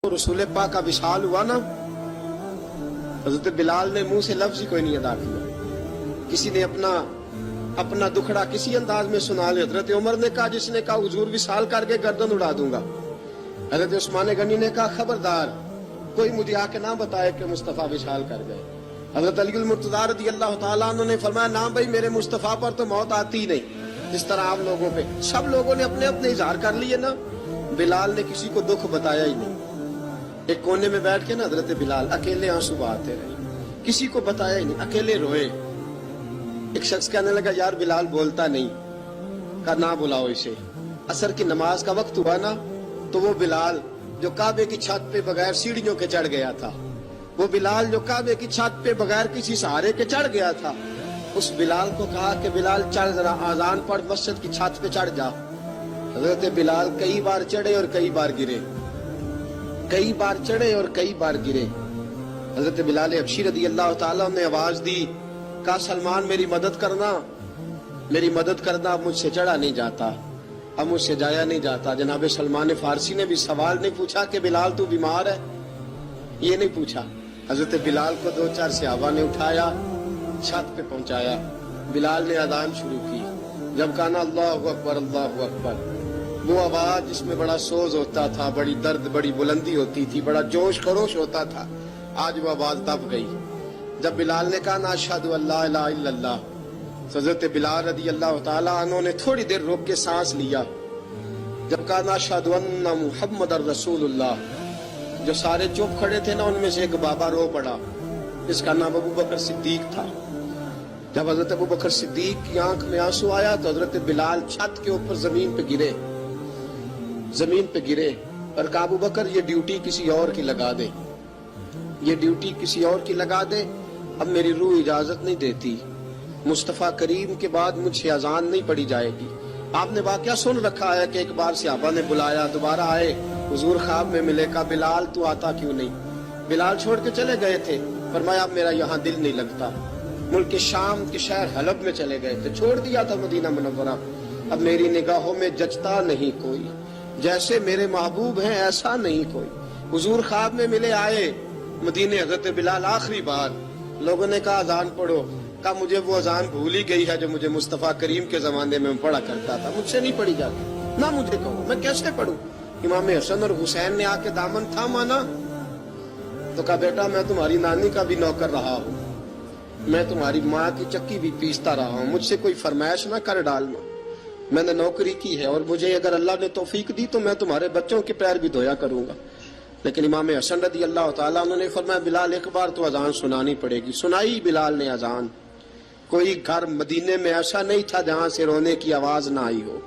रसूल पाक का विशाल हुआ ना, हजरत बिलाल ने मुंह से लफ्ज ही कोई नहीं अदा किया। किसी ने अपना दुखड़ा किसी अंदाज में सुना ले। हजरत उमर ने कहा, जिसने कहा हुजूर विशाल करके गर्दन उड़ा दूंगा। हजरत उस्मान गनी ने कहा, खबरदार कोई मुझे आके ना बताए कि मुस्तफा विशाल कर गए। हजरत अली मुर्तजा रज़ी अल्लाह तआला अन्हु ने फरमाया, ना भाई मेरे मुस्तफा पर तो मौत आती ही नहीं। जिस तरह आप लोगों पे सब लोगों ने अपने अपने इजहार कर लिए ना, बिलाल ने किसी को दुख बताया ही नहीं। एक कोने में बैठ के ना हजरत बिलाल अकेले आंसू बहाते रहे, किसी को बताया ही नहीं, अकेले रोए। एक शख्स कहने लगा, यार बिलाल बोलता नहीं। कहा ना बुलाओ इसे। असर की नमाज का वक्त हुआ ना, तो वो बिलाल जो काबे की छत पे बगैर सीढ़ियों के चढ़ गया था, वो बिलाल जो काबे की छत पे बगैर किसी सहारे के चढ़ गया था, उस बिलाल को कहा कि बिलाल चढ़ जरा, आजान पढ़, मस्जिद की छत पे चढ़ जा। हजरत बिलाल कई बार चढ़े और कई बार गिरे, कई बार चढ़े और कई बार गिरे। हजरत बिलाल हबशी रज़ी अल्लाह तआला ने आवाज दी, कहा सलमान मेरी मदद करना, मेरी मदद करना। अब मुझसे चढ़ा नहीं जाता, अब मुझसे जाया नहीं जाता। जनाब सलमान फारसी ने भी सवाल नहीं पूछा कि बिलाल तू बीमार है, ये नहीं पूछा। हजरत बिलाल को दो चार सहाबा ने उठाया, छत पे पहुंचाया। बिलाल ने अजान शुरू की। जब कहा ना अल्लाहु अकबर अल्लाहु अकबर, वो आवाज जिसमें बड़ा सोज होता था, बड़ी दर्द, बड़ी बुलंदी होती थी, बड़ा जोश खरोश होता था, आज वो आवाज दब गई। जब बिलाल ने कहा ना अशहदु अल्ला इलाहा इल्लल्लाह, हजरत बिलाल रज़ी अल्लाह तआला अन्हु ने थोड़ी देर रोक के सांस लिया। जब कहा ना अशहदु अन्ना मुहम्मदर रसूलुल्लाह, जो सारे चुप खड़े थे ना, उनमें से एक बाबा रो पड़ा। इसका नाम अबू बकर सिद्दीक था। जब हजरत अबू बकर सिद्दीक की आंख में आंसू आया तो हजरत बिलाल छत के ऊपर जमीन पे गिरे, जमीन पे गिरे और कहा, अबू बकर ये ड्यूटी किसी और की लगा दे, ये ड्यूटी किसी और की लगा दे। अब मेरी रूह इजाजत नहीं देती, मुस्तफा करीम के बाद मुझसे अजान नहीं पड़ी जाएगी। आपने वाकया सुन रखा है कि एक बार सहाबा ने बुलाया, दोबारा आए, हुजूर ख्वाब में मिले। कहा बिलाल तू आता क्यों नहीं? बिलाल छोड़ के चले गए थे। फरमाया अब मेरा यहाँ दिल नहीं लगता। मुल्क के शाम के शहर हलब में चले गए थे, छोड़ दिया था मदीना मुनव्वरा। अब मेरी निगाहों में जचता नहीं कोई, जैसे मेरे महबूब हैं ऐसा नहीं कोई। हुजूर ख्वाब में मिले, आए मदीने। हजरत बिलाल आखिरी बार, लोगों ने कहा अजान पढ़ो। कहा मुझे वो अजान भूल ही गई है जो मुझे मुस्तफा करीम के जमाने में पढ़ा करता था, मुझसे नहीं पढ़ी जाती। ना मुझे कहो, मैं कैसे पढ़ूं? इमाम हसन और हुसैन ने आके दामन थामा ना, तो कहा बेटा मैं तुम्हारी नानी का भी नौकर रहा हूँ, मैं तुम्हारी माँ की चक्की भी पीसता रहा हूँ, मुझसे कोई फरमाइश ना कर डालना। मैंने नौकरी की है और मुझे अगर अल्लाह ने तौफीक दी तो मैं तुम्हारे बच्चों के पैर भी धोया करूंगा। लेकिन इमाम हसन रज़ी अल्लाह तआला उन्होंने फरमाया, बिलाल एक बार तो अजान सुनानी पड़ेगी। सुनाई बिलाल ने अजान। कोई घर मदीने में ऐसा नहीं था जहां से रोने की आवाज ना आई हो।